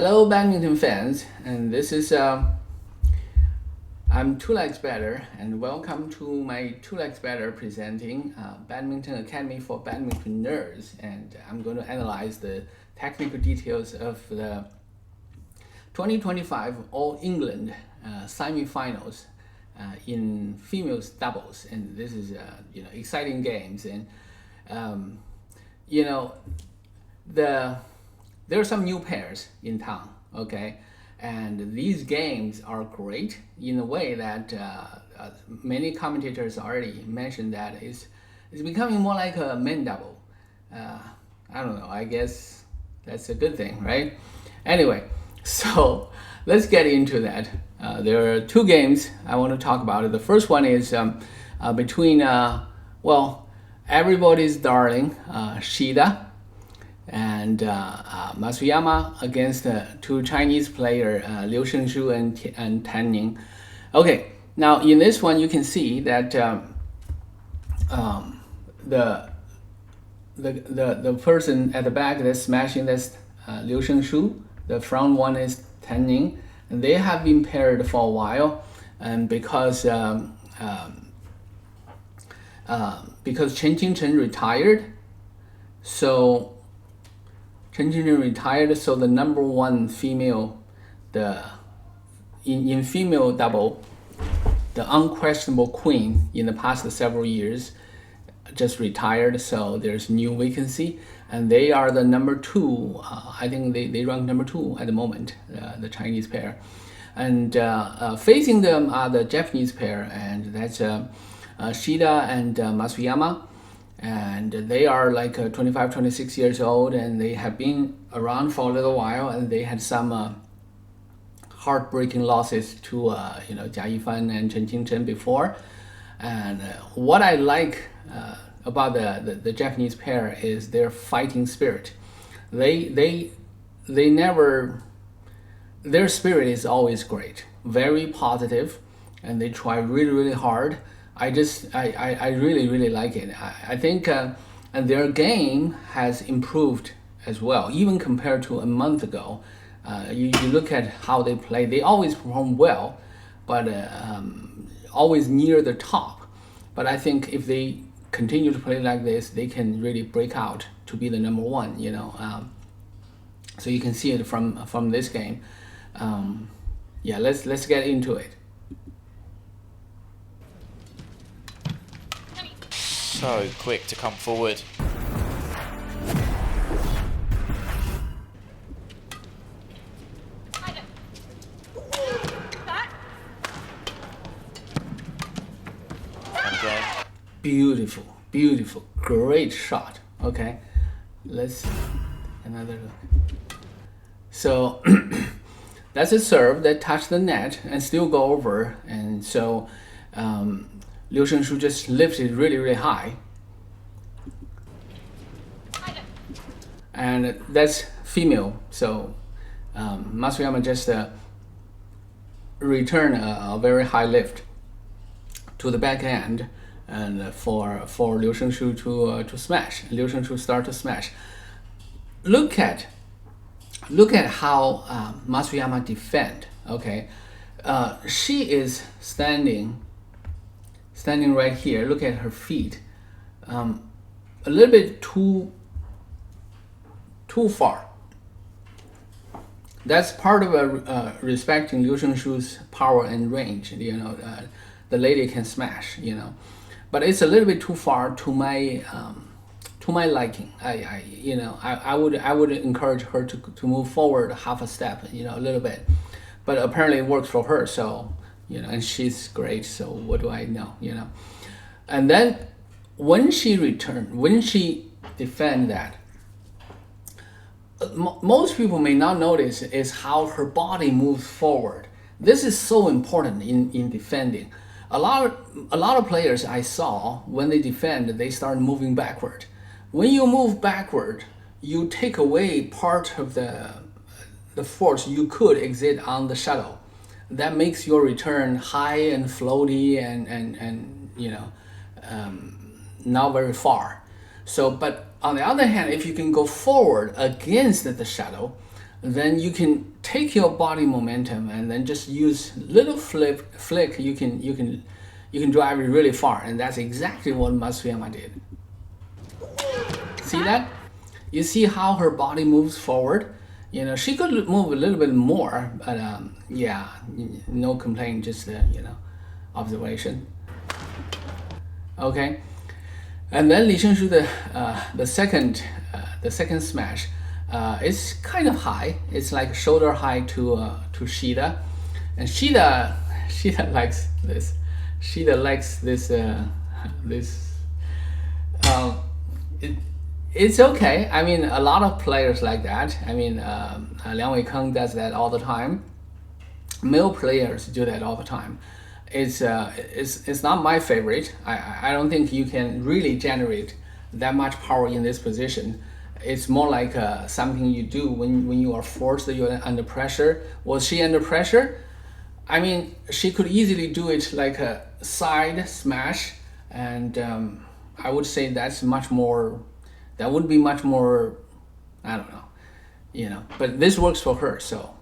Hello, badminton fans, and this is I'm Two Legs Better, and welcome to my Two Legs Better presenting Badminton Academy for Badminton Nerds, and I'm going to analyze the technical details of the 2025 All England semi-finals in females doubles, and this is exciting games, and there are some new pairs in town, okay? And these games are great in a way that many commentators already mentioned that it's becoming more like a men double. I don't know, I guess that's a good thing, right? Anyway, so let's get into that. There are two games I want to talk about. The first one is between, everybody's darling, Shida, and Matsuyama against two Chinese players, LIU Sheng Shu and Ning. Okay, now in this one you can see that the person at the back that's smashing this LIU Sheng Shu. The front one is Ning, and they have been paired for a while, and because Chen Qingchen retired, so Chen Qingchen retired, so the number one female, in female double, the unquestionable queen in the past several years just retired, so there's new vacancy, and they are the number two. I think they rank number two at the moment, the Chinese pair. And facing them are the Japanese pair, and that's Shida and Matsuyama. And they are like 25, 26 years old, and they have been around for a little while, and they had some heartbreaking losses to Jia Yi Fan and Chen Qingchen before. And what I like about the Japanese pair is their fighting spirit. They never, their spirit is always great, very positive, and they try really hard. I really like it. I think and their game has improved as well, even compared to a month ago. You look at how they play, they always perform well, but always near the top. But I think if they continue to play like this, they can really break out to be the number one, so you can see it from this game. Let's get into it. So quick to come forward. Again. Beautiful, great shot. Okay, let's another look. So that's a serve that touched the net and still go over, and so LIU Sheng Shu just lifted really high, and that's female. So Matsuyama just return a very high lift to the backhand, and for LIU Sheng Shu to smash. LIU Sheng Shu start to smash. Look at how Matsuyama defend. Okay, she is standing right here. Look at her feet, a little bit too far. That's part of respecting LIU Sheng Shu's power and range. The lady can smash, but it's a little bit too far to my liking. I would encourage her to move forward half a step, a little bit, but apparently it works for her. So and she's great. So what do I know, And then when she defend that, most people may not notice is how her body moves forward. This is so important in defending. A lot of players I saw, when they defend, they start moving backward. When you move backward, you take away part of the force you could exert on the shuttle. That makes your return high and floaty and not very far. So, but on the other hand, if you can go forward against the shuttle, then you can take your body momentum and then just use little flick. You can drive it really far, and that's exactly what Matsuyama did. See that? You see how her body moves forward. You know, she could move a little bit more, but yeah, no complaint, just you know, observation. Okay, and then Li Sheng Shu, the second smash, is kind of high. It's like shoulder high to Shida, and Shida likes this. Shida likes this it's okay. I mean, a lot of players like that. I mean, Liang Weikeng does that all the time. Male players do that all the time. It's not my favorite. I don't think you can really generate that much power in this position. It's more like something you do when you are forced, you're under pressure. Was she under pressure? I mean, she could easily do it like a side smash, and I would say that's much more. That would be much more, I don't know, you know. But this works for her, so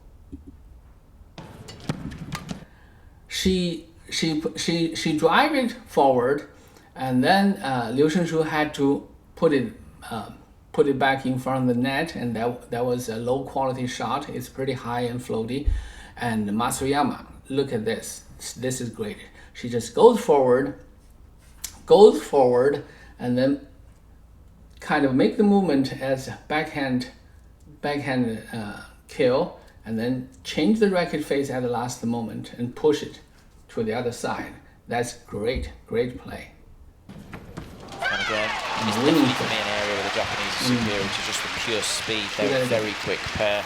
she drive it forward, and then Liu Sheng Shu had to put it back in front of the net, and that was a low quality shot. It's pretty high and floaty. And Matsuyama, look at this. This is great. She just goes forward, and then kind of make the movement as backhand kill, and then change the racket face at the last moment and push it to the other side. That's great play. And again, it's definitely for me an area where the Japanese are superior to just the pure speed. They're a very quick pair,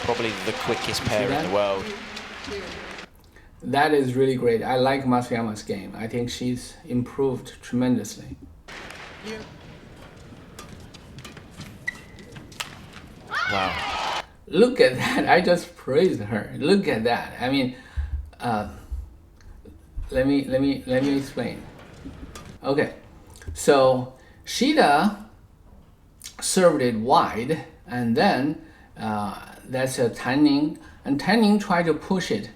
probably the quickest pair in the world. That is really great. I like Matsuyama's game. I think she's improved tremendously. Wow. Look at that. I just praised her. Look at that. I mean, let me explain. Okay. So Shida served it wide, and then that's a Ning, and Ning tried to push it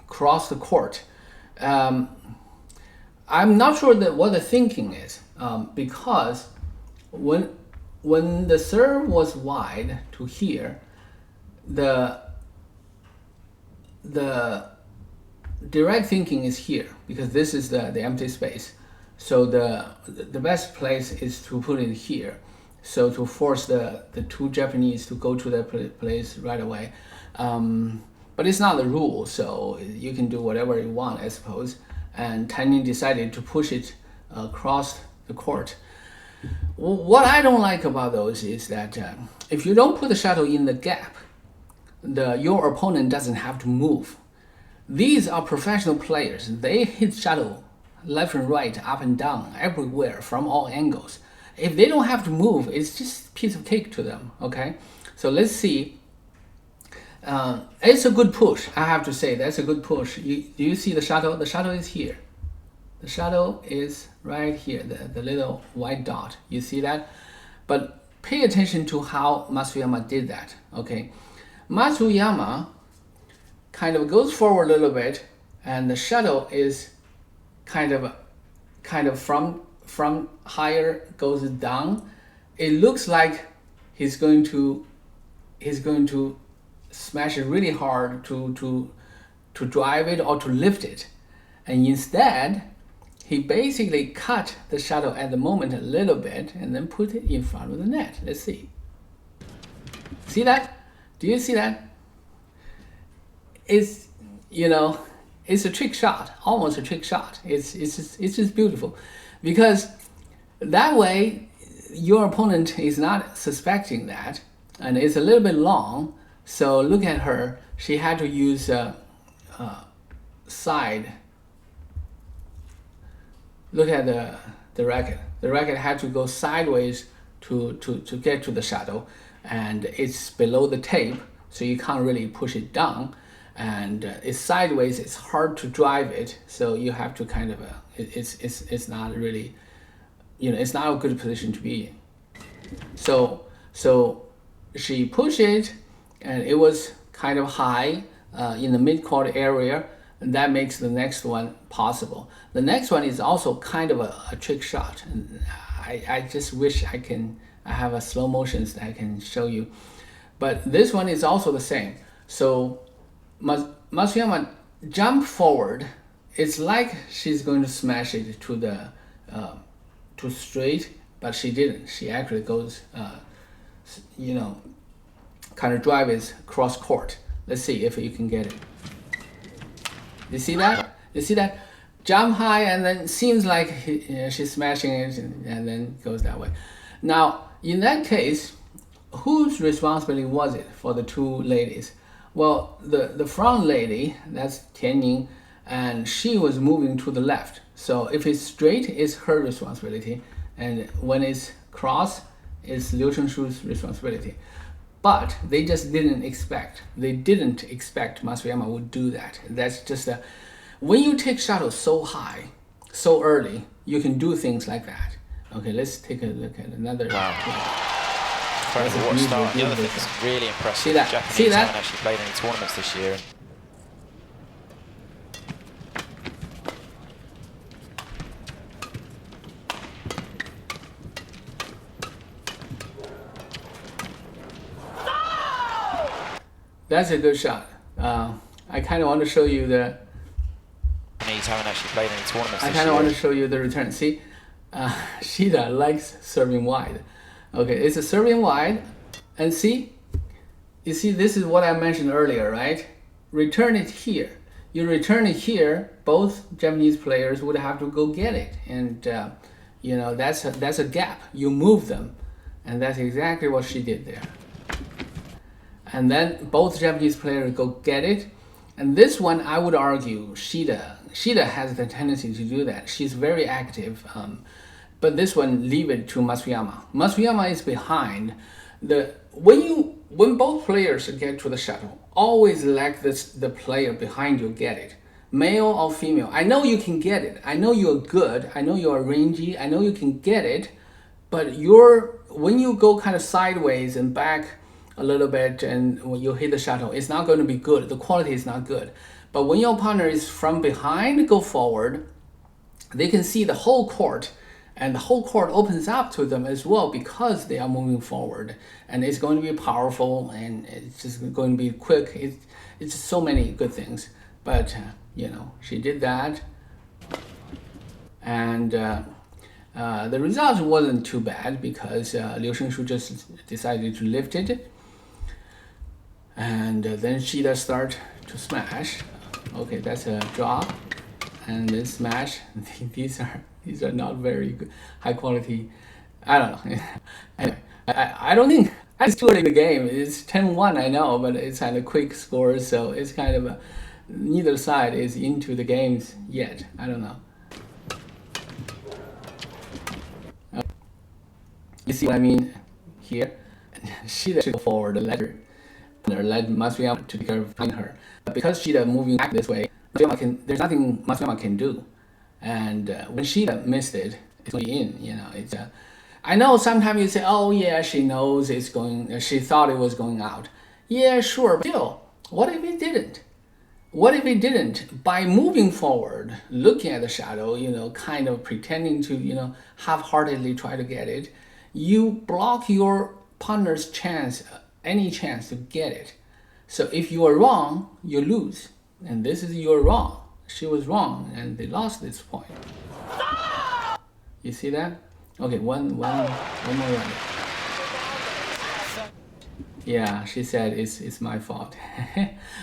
across the court. I'm not sure what the thinking is, because when the serve was wide to here, the direct thinking is here, because this is the empty space. So the best place is to put it here, so to force the two Japanese to go to that place right away. But it's not the rule, so you can do whatever you want, I suppose. And Ning decided to push it across the court. What I don't like about those is that if you don't put the shuttle in the gap, your opponent doesn't have to move. These are professional players. They hit shuttle left and right, up and down, everywhere, from all angles. If they don't have to move, it's just a piece of cake to them, okay? So let's see. It's a good push, I have to say. That's a good push. Do you see the shuttle? The shuttle is here. The shuttle is right here, the little white dot. You see that? But pay attention to how Matsuyama did that, okay? Matsuyama kind of goes forward a little bit, and the shuttle is kind of from higher goes down. It looks like he's going to smash it really hard to drive it or to lift it, and instead he basically cut the shuttle at the moment a little bit and then put it in front of the net. Let's see. See that? Do you see that? It's, you know, it's a trick shot, almost a trick shot. It's just beautiful, because that way your opponent is not suspecting that, and it's a little bit long. So look at her. She had to use side. Look at the racket. The racket had to go sideways to get to the shuttle, and it's below the tape, so you can't really push it down. And it's sideways. It's hard to drive it, so you have to kind of it's not really, you know, it's not a good position to be in. So she pushed it, and it was kind of high in the mid-court area, and that makes the next one possible. The next one is also kind of a trick shot, and I just wish I have a slow motions that I can show you. But this one is also the same. So Matsuyama jump forward. It's like she's going to smash it to the to straight, but she didn't. She actually goes, kind of drive it cross court. Let's see if you can get it. You see that? You see that? Jump high and then seems like she's smashing it and then goes that way. Now, in that case, whose responsibility was it for the two ladies? Well, the front lady, that's Ning, and she was moving to the left. So if it's straight, it's her responsibility. And when it's cross, it's Liu Sheng Shu's responsibility. But they just didn't expect. They didn't expect Matsuyama would do that. That's just when you take shuttle so high, so early, you can do things like that. Okay, let's take a look at another. Wow. Incredible what start. The other thing that's really impressive. See that? Japanese See that? haven't actually played any tournaments this year. That's a good shot. I kind of want to show you the. Japanese haven't actually played any tournaments I this kind of year. want to show you the return. See, Shida likes serving wide. Okay, it's a serving wide, and see, you see, this is what I mentioned earlier, right? Return it here. You return it here, both Japanese players would have to go get it, and that's a gap. You move them, and that's exactly what she did there. And then both Japanese players go get it. And this one, I would argue, Shida has the tendency to do that. She's very active. But this one, leave it to Matsuyama. Matsuyama is behind. When both players get to the shuttle, always let the player behind you get it. Male or female. I know you can get it. I know you're good. I know you're rangy. I know you can get it. But when you go kind of sideways and back a little bit and when you hit the shuttle, it's not going to be good. The quality is not good. But when your partner is from behind, go forward, they can see the whole court, and the whole court opens up to them as well because they are moving forward, and it's going to be powerful and it's just going to be quick. It's just so many good things. But she did that, and the result wasn't too bad because Liu Sheng Shu just decided to lift it. And then Shida start to smash. Okay, that's a drop, and then smash. These are not very good, high quality. I don't know. Anyway, I don't think it's too early in the game. It's 10-1, I know, but it's kind of quick scores, so it's kind of neither side is into the games yet. I don't know. You see what I mean here? Shida should go forward, let Matsuyama to take care of finding her. But because Shida moving back this way, there's nothing Matsuyama can do. And when Shida missed it, it's going in. It's I know sometimes you say, oh yeah, she knows it's going. She thought it was going out. Yeah, sure, but still, what if it didn't? What if it didn't? By moving forward, looking at the shadow, kind of pretending to, half-heartedly try to get it, you block your partner's chance, any chance to get it. So if you are wrong, you lose. And this is you're wrong. She was wrong, and they lost this point. You see that? Okay, one more round. Yeah, she said it's my fault.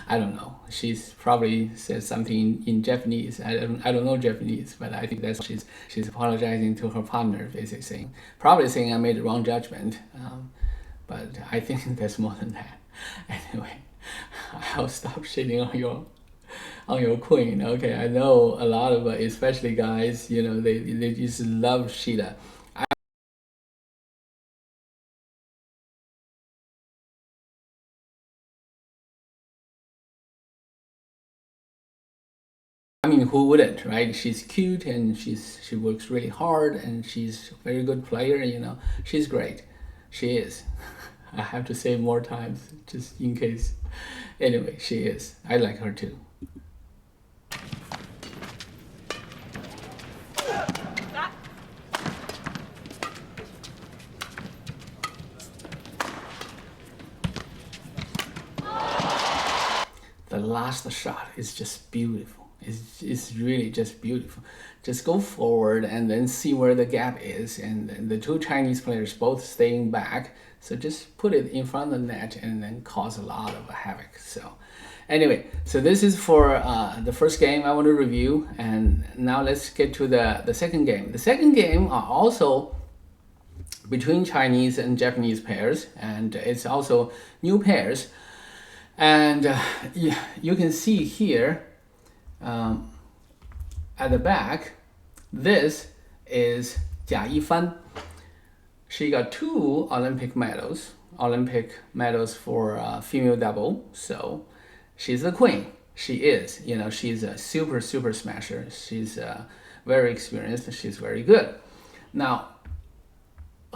I don't know. She's probably said something in Japanese. I don't know Japanese, but I think that's she's apologizing to her partner, basically probably saying I made the wrong judgment. But I think there's more than that. Anyway, I'll stop shitting on your queen. Okay, I know a lot of especially guys, they just love Shida. I mean, who wouldn't, right? She's cute and she works really hard and she's a very good player. She's great. She is. I have to say more times just in case. Anyway, she is. I like her too. The last shot is just beautiful. It's really just beautiful. Just go forward and then see where the gap is, and the two Chinese players both staying back. So just put it in front of the net and then cause a lot of havoc. So anyway, so this is for the first game I want to review, and now let's get to the second game. The second game are also between Chinese and Japanese pairs, and it's also new pairs. And you can see here at the back, this is Jia Yi Fan. She got 2 Olympic medals for female double. So she's the queen. She is, she's a super smasher. She's very experienced. She's very good. Now,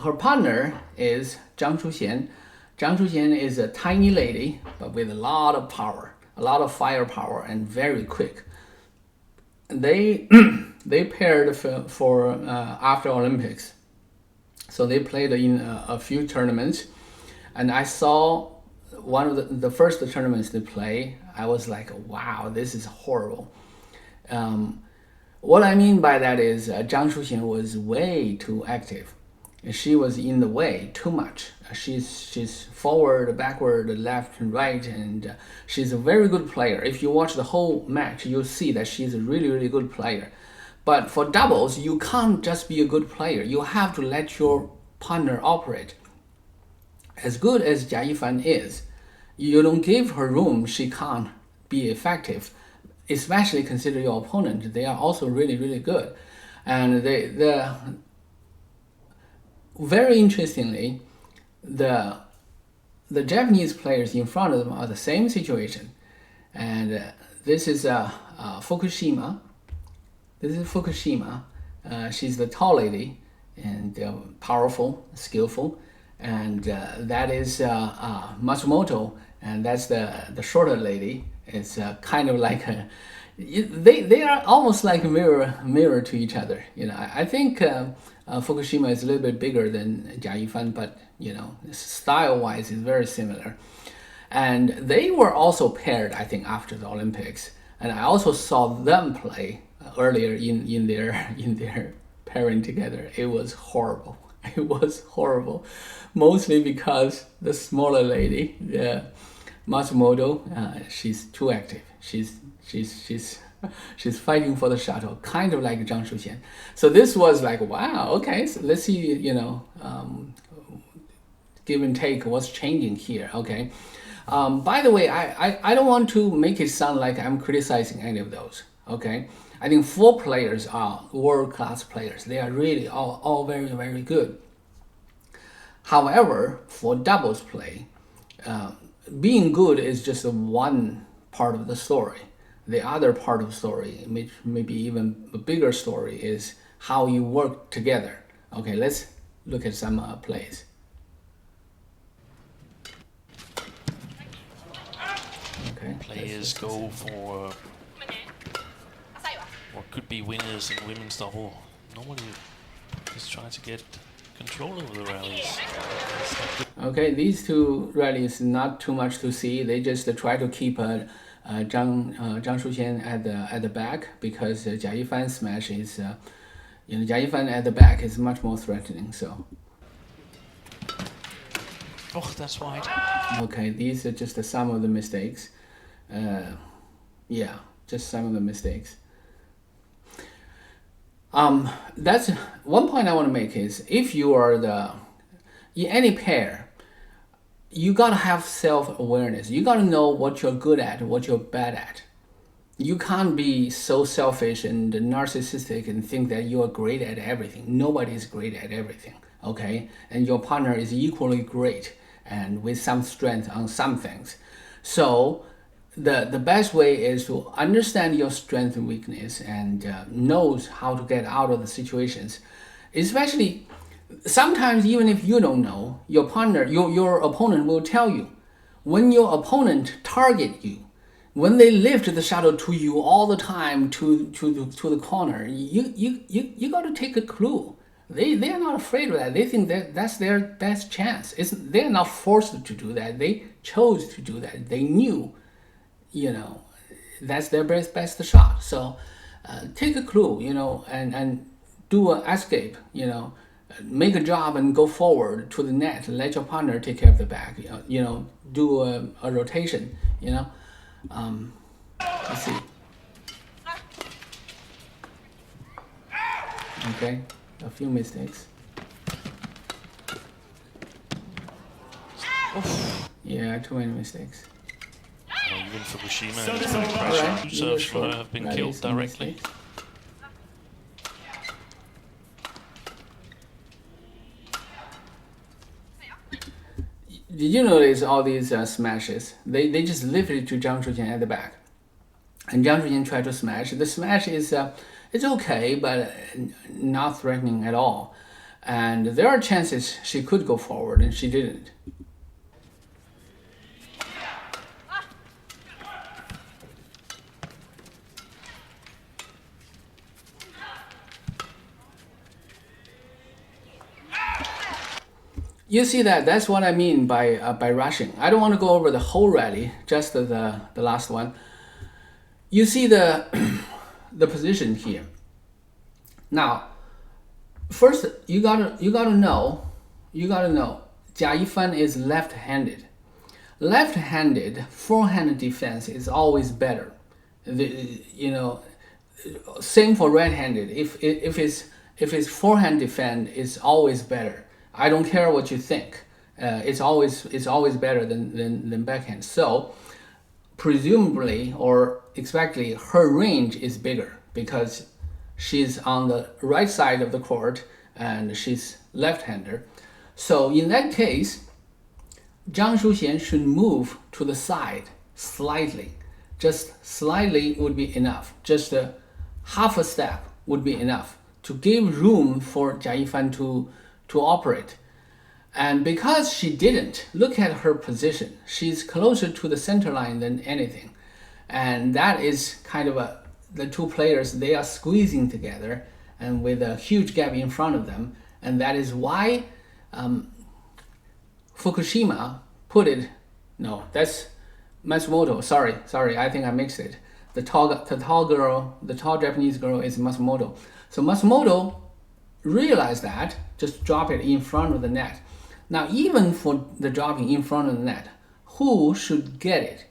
her partner is Zhang Shu Xian. Zhang Shu Xian is a tiny lady, but with a lot of power, a lot of firepower, and very quick. They paired for after Olympics, so they played in a few tournaments, and I saw one of the first tournaments they play. I was like, wow, this is horrible. What I mean by that is Zhang Shu Xian was way too active. She was in the way too much. She's forward, backward, left, and right, and she's a very good player. If you watch the whole match, you'll see that she's a really good player. But for doubles, you can't just be a good player. You have to let your partner operate. As good as Jia Yi Fan is, you don't give her room, she can't be effective. Especially consider your opponent. They are also really good, and very interestingly, the Japanese players in front of them are the same situation, and this is Fukushima. This is Fukushima. She's the tall lady and powerful, skillful, and that is Matsumoto, and that's the shorter lady. It's kind of like they are almost like a mirror to each other. I think Fukushima is a little bit bigger than Jia Yi Fan, but style-wise is very similar. And they were also paired, I think, after the Olympics. And I also saw them play earlier in their pairing together. It was horrible. It was horrible, mostly because the smaller lady, Matsumoto, she's too active. She's fighting for the shuttle, kind of like Zhang Shu Xian. So this was like, wow, okay, so let's see, give and take what's changing here, okay? By the way, I don't want to make it sound like I'm criticizing any of those, okay? I think 4 players are world-class players. They are really all very good. However, for doubles play, being good is just one part of the story. The other part of the story, maybe even a bigger story, is how you work together. Okay, let's look at some plays. Okay. Players go for what could be winners in women's double. Normally, just try to get control over the rallies. Okay, these two rallies, not too much to see. They just try to keep Zhang Shu Xian at the back, because Jia Yi Fan's smash is, Jia Yi Fan at the back is much more threatening. So. Oh, that's wide. Okay, these are just some of the mistakes. Yeah, just some of the mistakes. That's one point I want to make is, if you are in any pair, you gotta have self-awareness. You gotta know what you're good at, what you're bad at. You can't be so selfish and narcissistic and think that you are great at everything. Nobody is great at everything, okay? And your partner is equally great and with some strength on some things. So the best way is to understand your strength and weakness, and knows how to get out of the situations. Especially sometimes even if you don't know, your partner, your opponent will tell you. When your opponent target you, when they lift the shuttle to you all the time to the corner, you got to take a clue. They are not afraid of that. They think that that's their best chance. They're not forced to do that. They chose to do that. They knew, that's their best shot. So take a clue, and do an escape, make a job and go forward to the net. Let your partner take care of the back. Do a rotation. Let's see. Okay, a few mistakes. Oof. Yeah, too many mistakes. Even Fukushima and his pressure serves have been killed directly. Did you notice all these smashes? They just lifted to Zhang Shu Xian at the back, and Zhang Shu Xian tried to smash. The smash is it's okay, but not threatening at all. And there are chances she could go forward, and she didn't. You see that's what I mean by rushing. I don't want to go over the whole rally, just the last one. You see the position here. Now, first you gotta know, Jia Yi Fan is left-handed. Left-handed forehand defense is always better. Same for right-handed. If it's forehand defense, it's always better. I don't care what you think. It's always better than backhand. So presumably or expectedly, her range is bigger because she's on the right side of the court and she's left-hander. So in that case, Zhang Shu Xian should move to the side slightly. Just slightly would be enough. Just half a step would be enough to give room for Jia Yi Fan to operate. And because she didn't, look at her position. She's closer to the center line than anything. And that is kind of the two players, they are squeezing together and with a huge gap in front of them. And that is why Fukushima put it, no, that's Matsumoto, sorry, I think I mixed it. The tall Japanese girl is Matsumoto. So Matsumoto realized that, just drop it in front of the net. Now, even for the dropping in front of the net, who should get it?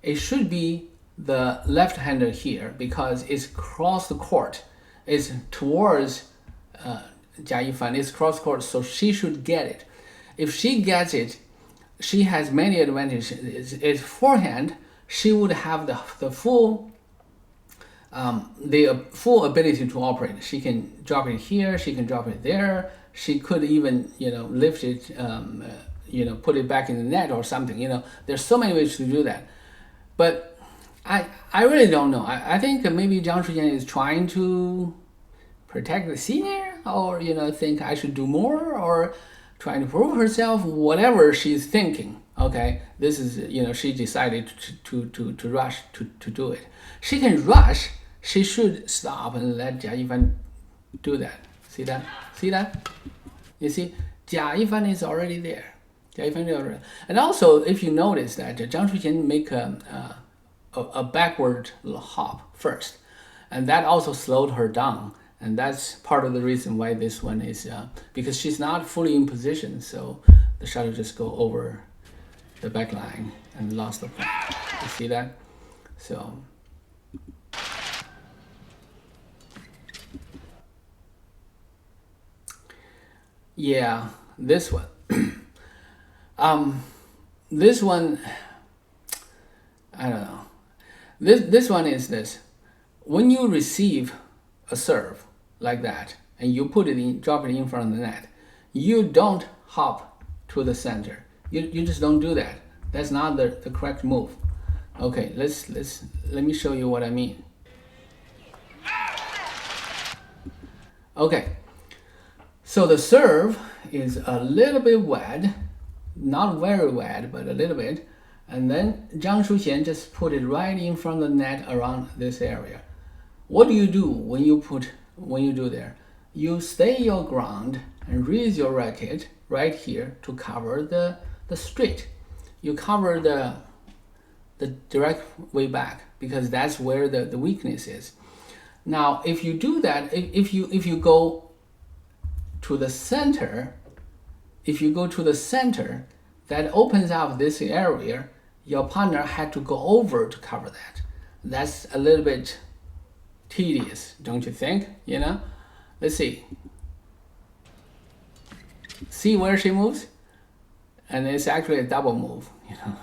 It should be the left-hander here because it's across the court. It's towards Jia Yi Fan. It's cross court, so she should get it. If she gets it, she has many advantages. It's forehand. She would have the full ability to operate. She can drop it here. She can drop it there. She could even lift it, put it back in the net or something. There's so many ways to do that. But I really don't know. I think maybe Zhang Shu Xian is trying to protect the senior, or think I should do more, or trying to prove herself. Whatever she's thinking. Okay, this is she decided to rush to do it. She can rush. She should stop and let Jia Yi Fan do that. See that? See that? You see, Jia Yi Fan is already there. Jia Yi Fan is already. And also, if you notice that Zhang Shu Xian make a backward hop first, and that also slowed her down. And that's part of the reason why this one is because she's not fully in position, so the shuttle just go over the back line and lost the point. You see that? So. Yeah, this one. This one, I don't know. This one is this. When you receive a serve like that and you put it in, drop it in front of the net, you don't hop to the center. You just don't do that. That's not the correct move. Okay, let me show you what I mean. Okay. So the serve is a little bit wet, not very wet, but a little bit. And then Zhang Shu Xian just put it right in front of the net around this area. What do you do when you do there? You stay your ground and raise your racket right here to cover the straight. You cover the direct way back because that's where the weakness is. Now, if you do that, if you go to the center, that opens up this area. Your partner had to go over to cover that. That's a little bit tedious, don't you think? You know, let's see. See where she moves, and it's actually a double move. You know,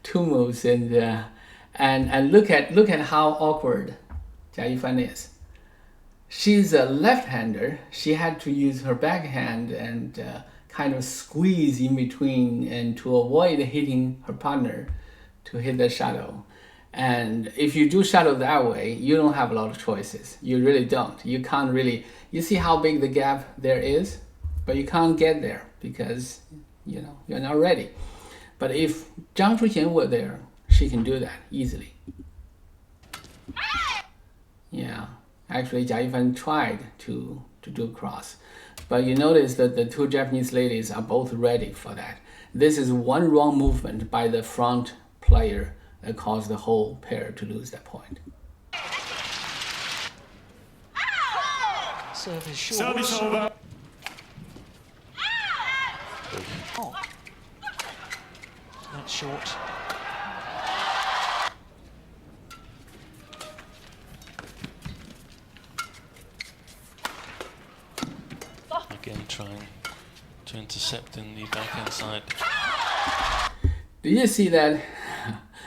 two moves, and look at how awkward Jia Yi Fan is. She's a left-hander. She had to use her backhand and kind of squeeze in between and to avoid hitting her partner to hit the shadow. And if you do shadow that way, you don't have a lot of choices. You really don't. You can't really, you see how big the gap there is, but you can't get there because, you know, you're not ready. But if Zhang Shu Xian were there, she can do that easily. Yeah, actually Jia Yi Fan tried to do cross. But you notice that the two Japanese ladies are both ready for that. This is one wrong movement by the front player that caused the whole pair to lose that point. Service short. Service over. Oh. That's short. Again, trying to intercept in the backhand side. Did you see that?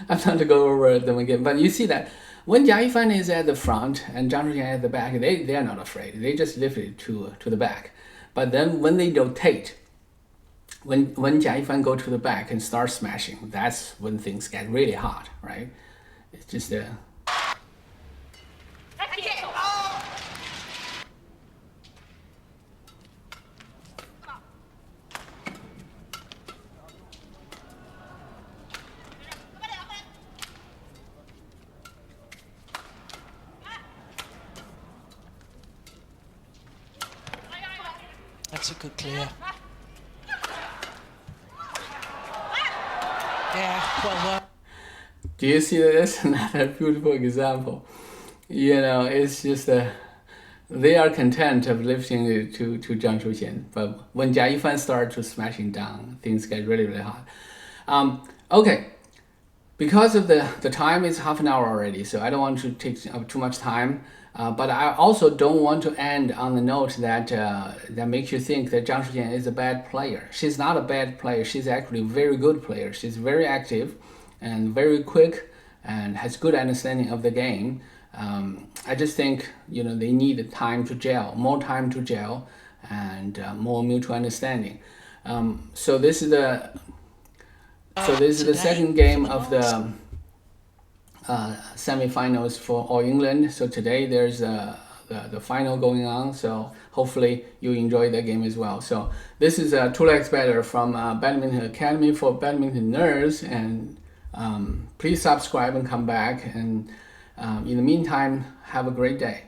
I'm not to go over them again, but you see that when Jia Yi Fan is at the front and Zhang Shu Xian at the back, they are not afraid. They just lift it to the back. But then when they rotate, when Jia Yi Fan go to the back and start smashing, that's when things get really hot, right? It's just a That's a good clear. Yeah, well done. Do you see this? Another beautiful example. You know, it's just they are content of lifting it to Zhang Shu Xian, but when Jia Yi Fan starts to smashing down, things get really, really hot. Okay, because of the time is half an hour already, so I don't want to take up too much time. But I also don't want to end on the note that that makes you think that Zhang Shu Xian is a bad player. She's not a bad player. She's actually a very good player. She's very active and very quick and has good understanding of the game. I just think, you know, they need time to gel, more time to gel, and more mutual understanding. So this is the second game of the semi-finals for All England. So today there's the final going on. So hopefully you enjoy that game as well. So this is 2 legs better from Badminton Academy for badminton nerds. And please subscribe and come back. And in the meantime, have a great day.